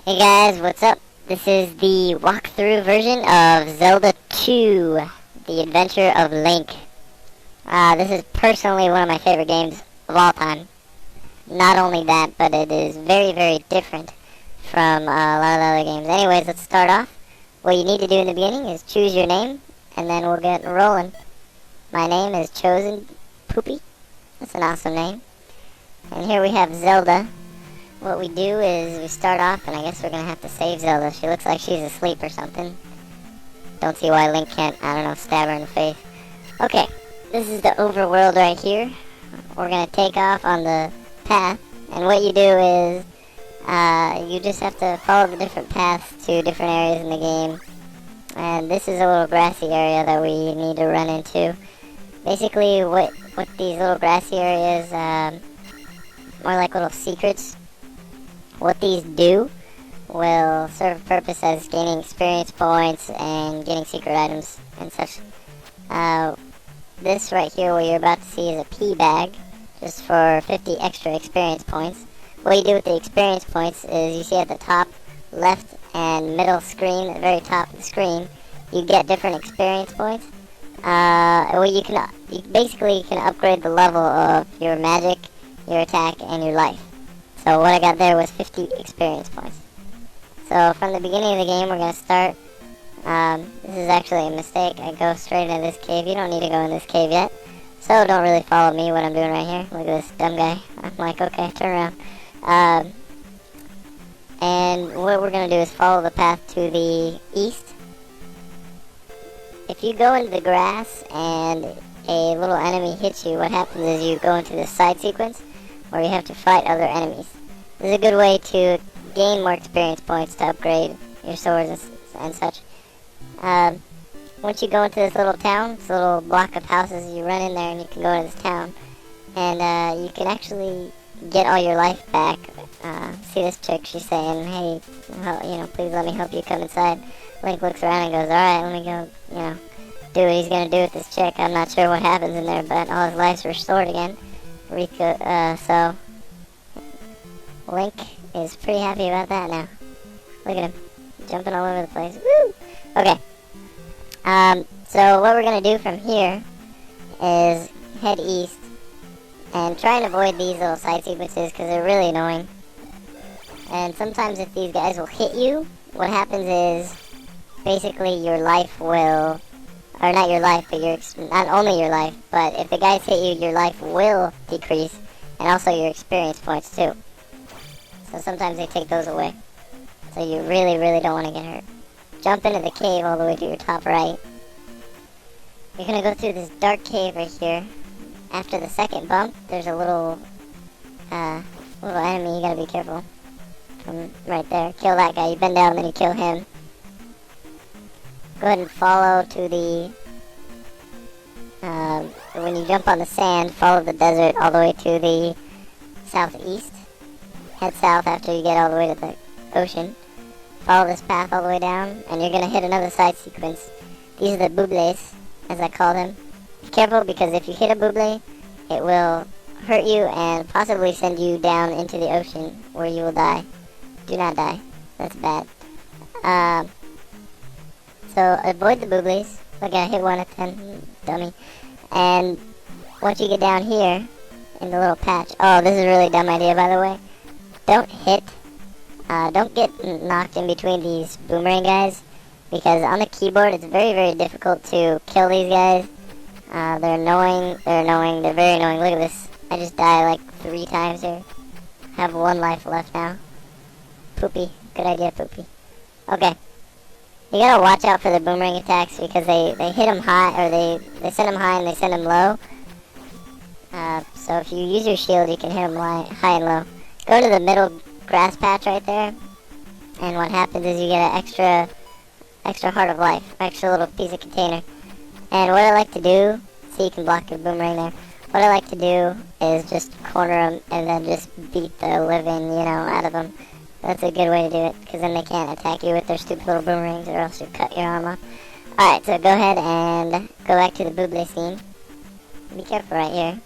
Hey guys, what's up? This is the walkthrough version of Zelda 2, The Adventure of Link. This is personally one of my favorite games of all time. Not only that, but it is very, very different from a lot of the other games. Anyways, let's start off. What you need to do in the beginning is choose your name, and then we'll get rolling. My name is Chosen Poopy. That's an awesome name. And here we have Zelda. What we do is we start off, and I guess we're going to have to save Zelda. She looks like she's asleep or something. Don't see why Link can't, I don't know, stab her in the face. Okay, this is the overworld right here. We're going to take off on the path, and what you do is you just have to follow the different paths to different areas in the game. And this is a little grassy area that we need to run into. Basically, what these little grassy areas, more like little secrets. What these do will serve a purpose as gaining experience points and getting secret items and such. This right here, what you're about to see, is a P bag, just for 50 extra experience points. What you do with the experience points is you see at the top left and middle screen, at the very top of the screen, you get different experience points. You basically can upgrade the level of your magic, your attack, and your life. So what I got there was 50 experience points. So from the beginning of the game, we're going to start. This is actually a mistake. I go straight into this cave. You don't need to go in this cave yet. So don't really follow me, what I'm doing right here. Look at this dumb guy. I'm like, okay, turn around. And what we're going to do is follow the path to the east. If you go into the grass and a little enemy hits you, what happens is you go into this side sequence where you have to fight other enemies. This is a good way to gain more experience points to upgrade your swords and such. Once you go into this little town, this little block of houses, you run in there and you can go into this town. And you can actually get all your life back. See this chick, she's saying, hey, please let me help you come inside. Link looks around and goes, alright, let me go, do what he's gonna do with this chick. I'm not sure what happens in there, but all his life's restored again. So Link is pretty happy about that now. Look at him, jumping all over the place. Woo! Okay. So what we're gonna do from here is head east and try and avoid these little side sequences because they're really annoying. And sometimes if these guys will hit you, what happens is basically your life will, or not your life, but not only your life, but if the guys hit you, your life will decrease, and also your experience points too. So sometimes they take those away. So you really, really don't want to get hurt. Jump into the cave all the way to your top right. You're going to go through this dark cave right here. After the second bump, there's a little enemy. You got to be careful. From right there. Kill that guy. You bend down, then you kill him. Go ahead and follow to the, when you jump on the sand, follow the desert all the way to the southeast. Head south after you get all the way to the ocean. Follow this path all the way down, and you're going to hit another side sequence. These are the boobles, as I call them. Be careful, because if you hit a booble, it will hurt you and possibly send you down into the ocean, where you will die. Do not die. That's bad. So avoid the booblies. Look, I hit 1 at 10, dummy. And once you get down here, in the little patch. Oh, this is a really dumb idea, by the way. Don't get knocked in between these boomerang guys, because on the keyboard it's very, very difficult to kill these guys. They're annoying, they're very annoying. Look at this. I just died like 3 times here. Have 1 life left now. Poopy. Good idea, Poopy. Okay. You gotta watch out for the boomerang attacks because they hit them high, or they send them high and they send them low. So if you use your shield, you can hit them high and low. Go to the middle grass patch right there, and what happens is you get an extra heart of life, extra little piece of container. And what I like to do, see, you can block your boomerang there. What I like to do is just corner them and then just beat the living, out of them. That's a good way to do it, because then they can't attack you with their stupid little boomerangs, or else you cut your arm off. Alright, so go ahead and go back to the booble scene. Be careful right here.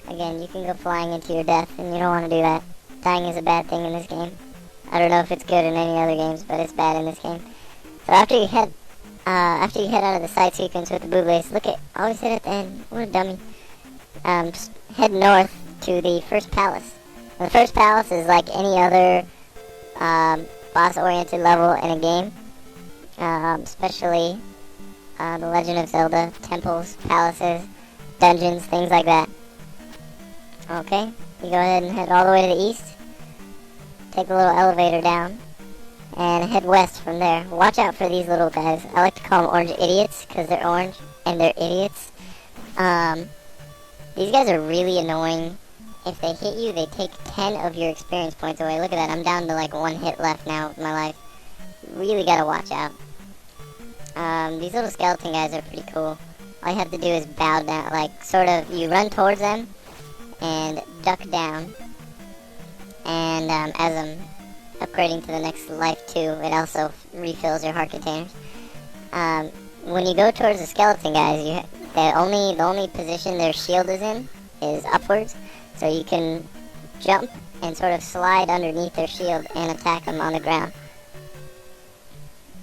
Again, you can go flying into your death, and you don't want to do that. Dying is a bad thing in this game. I don't know if it's good in any other games, but it's bad in this game. So after you head out of the side sequence with the Boobles, look at, always hit at the end. What a dummy. Just head north to the first palace. And the first palace is like any other boss-oriented level in a game, especially The Legend of Zelda, temples, palaces, dungeons, things like that. Okay, you go ahead and head all the way to the east. Take a little elevator down and head west from there. Watch out for these little guys. I like to call them orange idiots because they're orange and they're idiots. These guys are really annoying. If they hit you, they take 10 of your experience points away. Look at that, I'm down to like 1 hit left now with my life. Really gotta watch out. These little skeleton guys are pretty cool. All you have to do is bow down, like sort of, you run towards them and duck down. And as I'm upgrading to the next life too, it also refills your heart containers. When you go towards the skeleton guys, the only position their shield is in is upwards, so you can jump and sort of slide underneath their shield and attack them on the ground.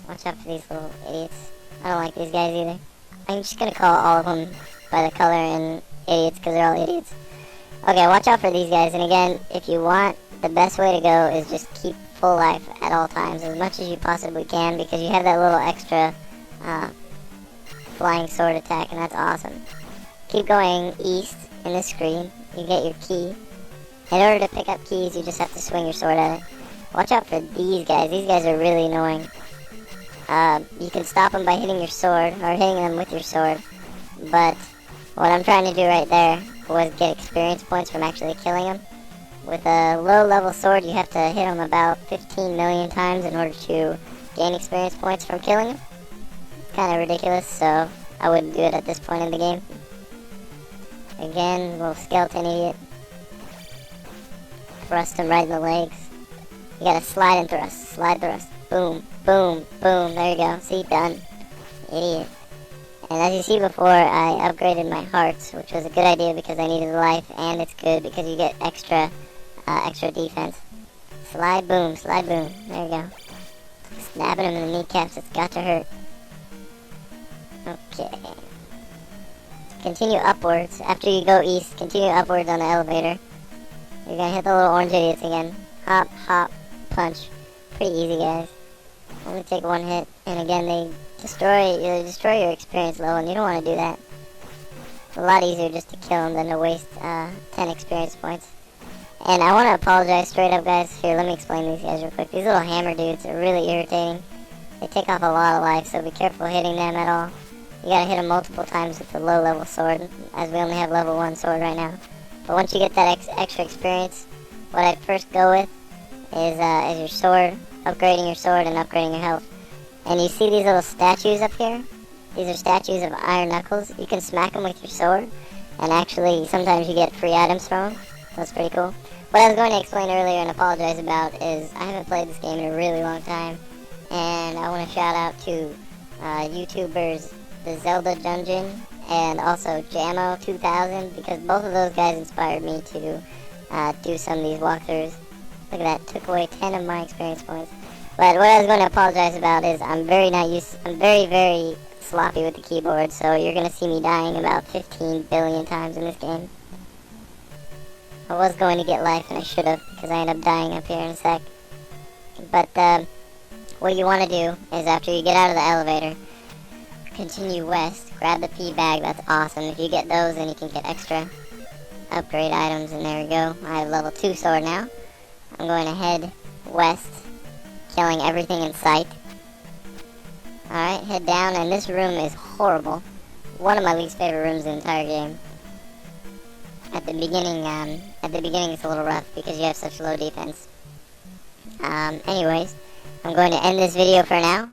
Watch out for these little idiots. I don't like these guys either. I'm just gonna call all of them by the color and idiots because they're all idiots. Okay, watch out for these guys, and again, if you want, the best way to go is just keep full life at all times, as much as you possibly can, because you have that little extra flying sword attack, and that's awesome. Keep going east in the screen, you get your key. In order to pick up keys, you just have to swing your sword at it. Watch out for these guys are really annoying. You can stop them by hitting your sword, or hitting them with your sword, but what I'm trying to do right there was get experience points from actually killing them. With a low level sword, you have to hit them about 15 million times in order to gain experience points from killing them. It's kind of ridiculous, so I wouldn't do it at this point in the game. Again, little skeleton idiot. Thrust him right in the legs. You gotta slide and thrust, slide thrust. Boom, boom, boom, there you go. See, done. Idiot. And as you see before, I upgraded my hearts, which was a good idea because I needed life, and it's good because you get extra defense. Slide boom, there you go. Snapping him in the kneecaps, it's got to hurt. Okay. Continue upwards. After you go east, continue upwards on the elevator. You're gonna hit the little orange idiots again. Hop, hop, punch. Pretty easy, guys. Only take 1 hit, and again, they destroy your experience level, and you don't want to do that. It's a lot easier just to kill them than to waste 10 experience points. And I want to apologize straight up, guys. Here, let me explain these guys real quick. These little hammer dudes are really irritating. They take off a lot of life, so be careful hitting them at all. You gotta hit them multiple times with the low level sword, as we only have level 1 sword right now. But once you get that extra experience, what I'd first go with is your sword, upgrading your sword and upgrading your health. And you see these little statues up here? These are statues of iron knuckles. You can smack them with your sword, and actually sometimes you get free items from them. So that's pretty cool. What I was going to explain earlier and apologize about is I haven't played this game in a really long time, and I want to shout out to YouTubers The Zelda Dungeon and also Jamo2000, because both of those guys inspired me to do some of these walkthroughs. Look at that, took away 10 of my experience points. But what I was going to apologize about is I'm very sloppy with the keyboard, so you're going to see me dying about 15 billion times in this game. I was going to get life, and I should have, because I ended up dying up here in a sec. But what you want to do is after you get out of the elevator, continue west, grab the P bag, that's awesome. If you get those, then you can get extra upgrade items, and there we go. I have level 2 sword now. I'm going to head west, killing everything in sight. Alright, head down, and this room is horrible. One of my least favorite rooms in the entire game. At the beginning it's a little rough because you have such low defense. Anyways, I'm going to end this video for now.